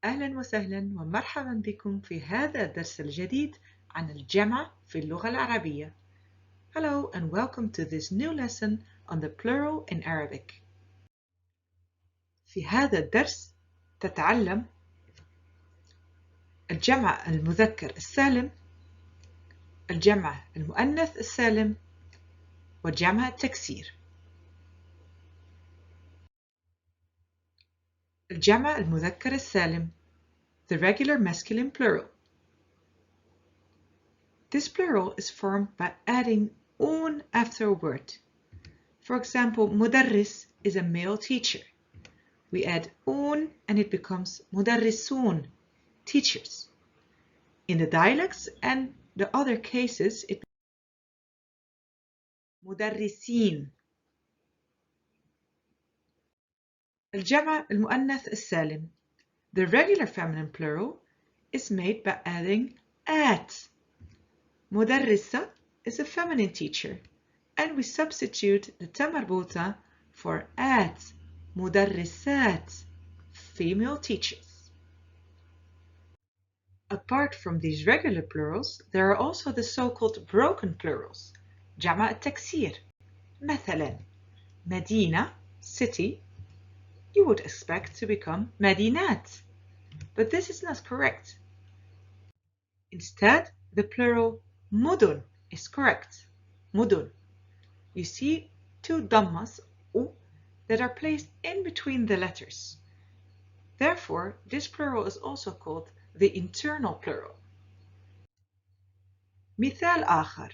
أهلا وسهلا ومرحبا بكم في هذا الدرس الجديد عن الجمع في اللغة العربية. Hello and welcome to this new lesson on the plural in Arabic. في هذا الدرس تتعلم الجمع المذكر السالم، الجمع المؤنث السالم، وجمع التكسير. الجمع المذكر السالم, the regular masculine plural. This plural is formed by adding un after a word. For example, مدرس is a male teacher. We add un and it becomes مدرسون, teachers. In the dialects and the other cases, it مدرسين. الجمع المؤنث السالم, the regular feminine plural, is made by adding at. مدرسة is a feminine teacher, and we substitute the ta marbuta for at. مدرسات, female teachers. Apart from these regular plurals, there are also the so-called broken plurals. جمع التكسير. مثلا, مدينة, city, you would expect to become مدينات, but this is not correct. Instead, the plural مدن is correct. مدن. You see two dhammas u that are placed in between the letters. Therefore, this plural is also called the internal plural. مثال آخر,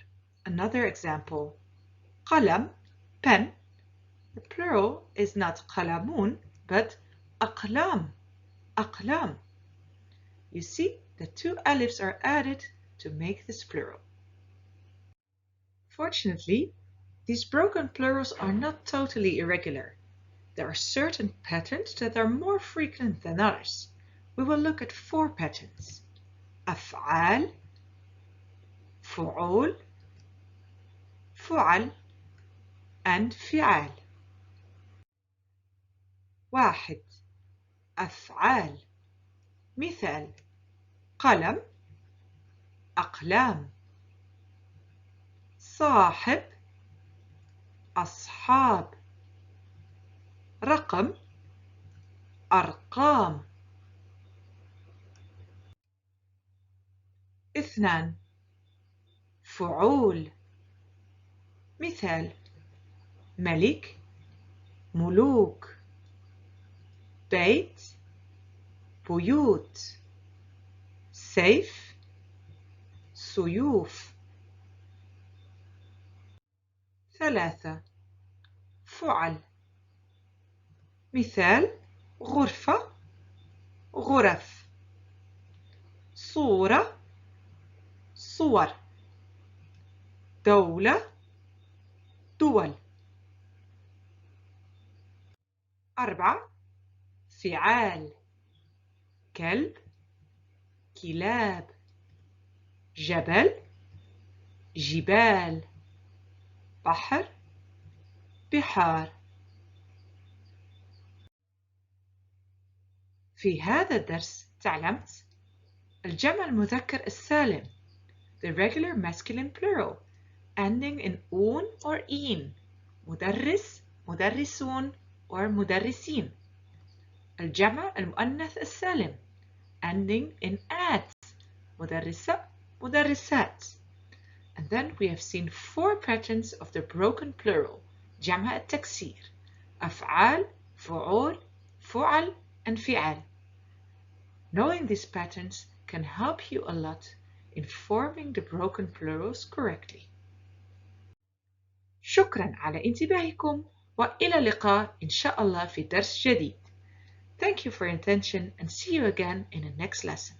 another example. قلم, pen. The plural is not قلمون, but أقلام, أقلام. You see, the two alifs are added to make this plural. Fortunately, these broken plurals are not totally irregular. There are certain patterns that are more frequent than others. We will look at 4 patterns: أفعال, فعول, فعل, and فعال. 1. أفعال. مثال: قلم, أقلام. صاحب, أصحاب. رقم, أرقام. 2. فعول. مثال: ملك, ملوك. بيت, بيوت. سيف, سيوف. 3. فعل. مثال: غرفة, غرف. صورة, صور. دولة, دول. 4. فعال. كلب, كلاب. جبل, جبال. بحر, بحار. في هذا الدرس تعلمت الجمع المذكر السالم, the regular masculine plural, ending in un or in, مدرس, مدرسون, or مدرسين. الجمع المؤنث السالم, ending in at, مدرسة, مدرسات. And then we have seen 4 patterns of the broken plural, جمع التكسير, أفعال, فعول, فعل, and فعال. Knowing these patterns can help you a lot in forming the broken plurals correctly. شكرا على انتباهكم وإلى اللقاء إن شاء الله في درس جديد. Thank you for your attention and see you again in the next lesson.